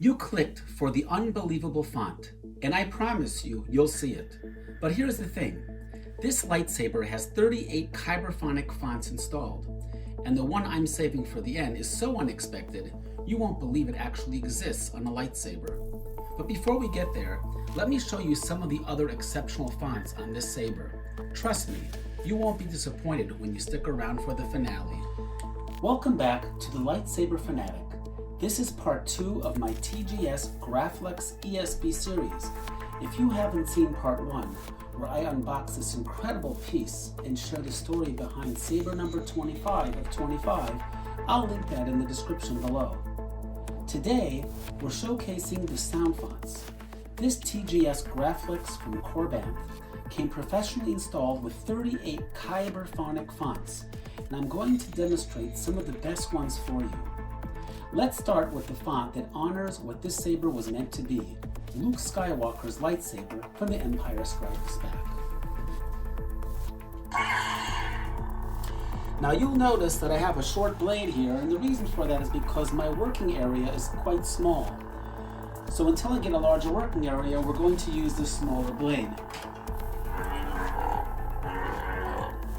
You clicked for the unbelievable font, and I promise you, you'll see it. But here's the thing. This lightsaber has 38 Kyberphonic fonts installed, and the one I'm saving for the end is so unexpected, you won't believe it actually exists on a lightsaber. But before we get there, let me show you some of the other exceptional fonts on this saber. Trust me, you won't be disappointed when you stick around for the finale. Welcome back to the Lightsaber Fanatic. This is part 2 of my TGS Graflex ESB series. If you haven't seen part 1, where I unbox this incredible piece and share the story behind saber number 25 of 25, I'll link that in the description below. Today, we're showcasing the sound fonts. This TGS Graflex from Korbanth came professionally installed with 38 Kyberphonic fonts, and I'm going to demonstrate some of the best ones for you. Let's start with the font that honors what this saber was meant to be, Luke Skywalker's lightsaber from The Empire Strikes Back. Now you'll notice that I have a short blade here, and the reason for that is because my working area is quite small. So until I get a larger working area, we're going to use this smaller blade.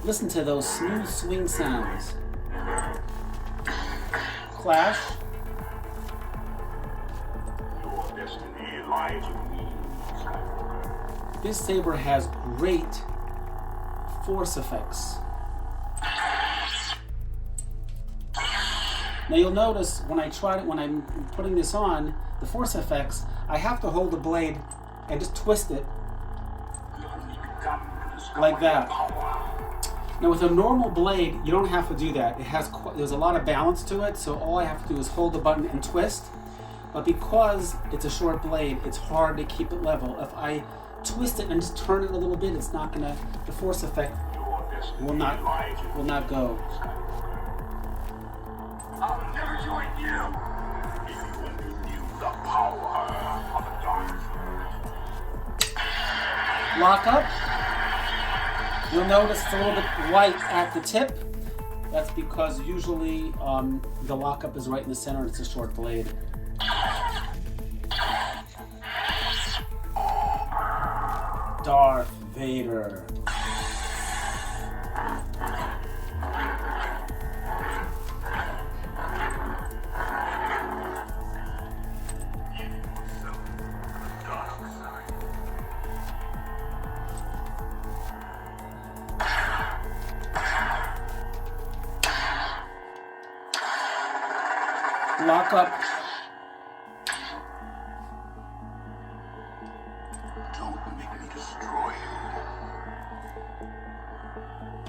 Listen to those smooth swing sounds. Clash. Your destiny lies with me, Skywalker. This saber has great force effects. Now you'll notice when I'm putting this on, the force effects, I have to hold the blade and just twist it like that. Now with a normal blade, you don't have to do that. There's a lot of balance to it, so all I have to do is hold the button and twist. But because it's a short blade, it's hard to keep it level. If I twist it and just turn it a little bit, the force effect will not go. I'll never join you if you only knew the power of the Darth. Lock up. You'll notice it's a little bit light at the tip. That's because usually the lockup is right in the center and it's a short blade. Darth Vader. Lock up. Don't make me destroy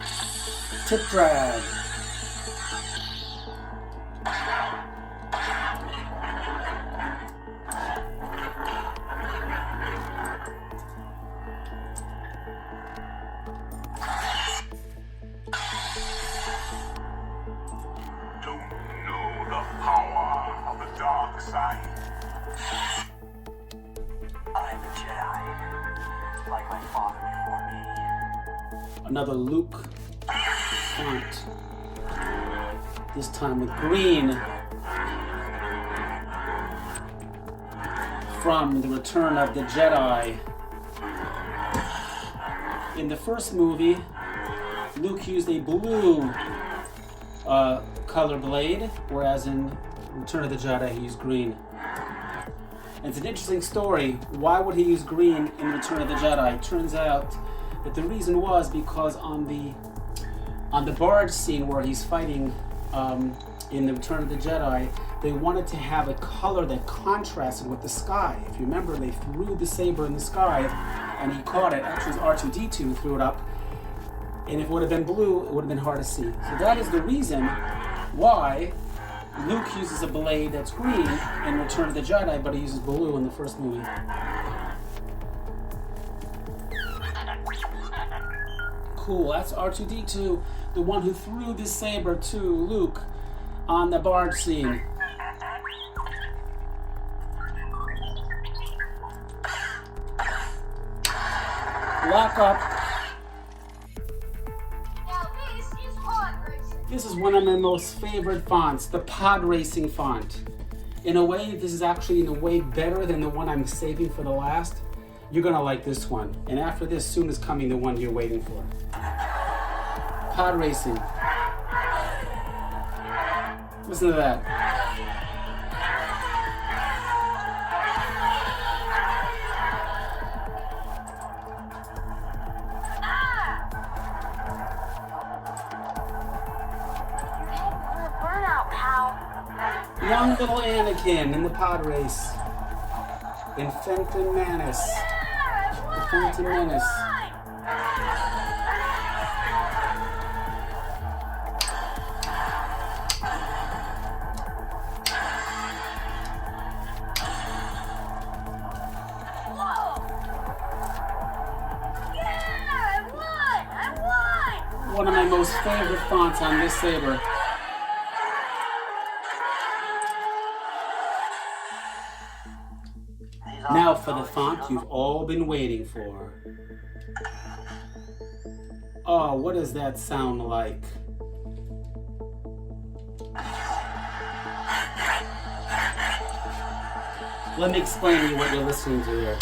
you. Tip drag. Dark side. I'm a Jedi, like my father before me. Another Luke font. This time with green. From The Return of the Jedi. In the first movie, Luke used a blue color blade, whereas in Return of the Jedi, he used green. And it's an interesting story. Why would he use green in Return of the Jedi? It turns out that the reason was because on the barge scene where he's fighting in the Return of the Jedi, they wanted to have a color that contrasted with the sky. If you remember, they threw the saber in the sky and he caught it. Actually, it was R2-D2 who threw it up. And if it would have been blue, it would have been hard to see. So that is the reason why Luke uses a blade that's green in Return of the Jedi, but he uses blue in the first movie. Cool, that's R2-D2, the one who threw the saber to Luke on the barge scene. Lock up. This is one of my most favorite fonts, the pod racing font. In a way, this is actually in a way better than the one I'm saving for the last. You're gonna like this one. And after this, soon is coming the one you're waiting for. Pod racing. Listen to that. Young little Anakin in the pod race. In Phantom Menace. The Phantom Menace. One of my most favorite fonts on this saber. Now for the font you've all been waiting for. Oh, what does that sound like? Let me explain to you what you're listening to here.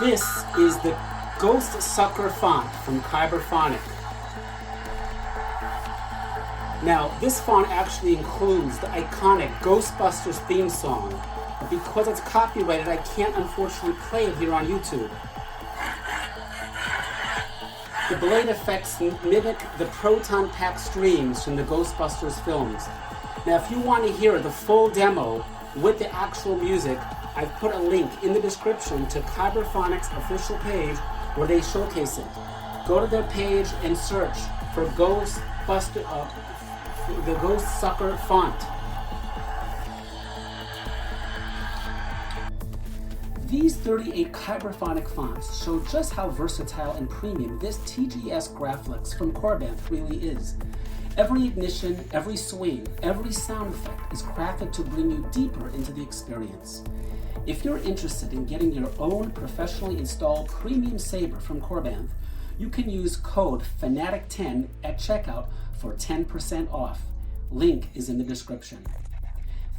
This is the Ghostsucker font from Kyberphonic. Now, this font actually includes the iconic Ghostbusters theme song, but because it's copyrighted, I can't unfortunately play it here on YouTube. The blade effects mimic the proton pack streams from the Ghostbusters films. Now, if you want to hear the full demo with the actual music, I've put a link in the description to Kyberphonic's official page where they showcase it. Go to their page and search for the Ghostsucker font. These 38 Kyberphonic fonts show just how versatile and premium this TGS Graflex from Korbanth really is. Every ignition, every swing, every sound effect is crafted to bring you deeper into the experience. If you're interested in getting your own professionally installed premium saber from Korbanth, you can use code FANATIC10 at checkout for 10% off. Link is in the description.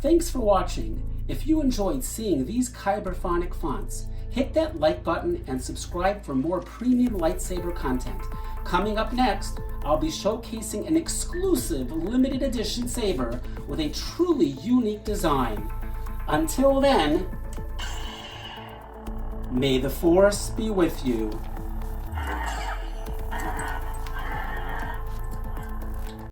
Thanks for watching. If you enjoyed seeing these Kyberphonic fonts, hit that like button and subscribe for more premium lightsaber content. Coming up next, I'll be showcasing an exclusive limited edition saber with a truly unique design. Until then, may the Force be with you.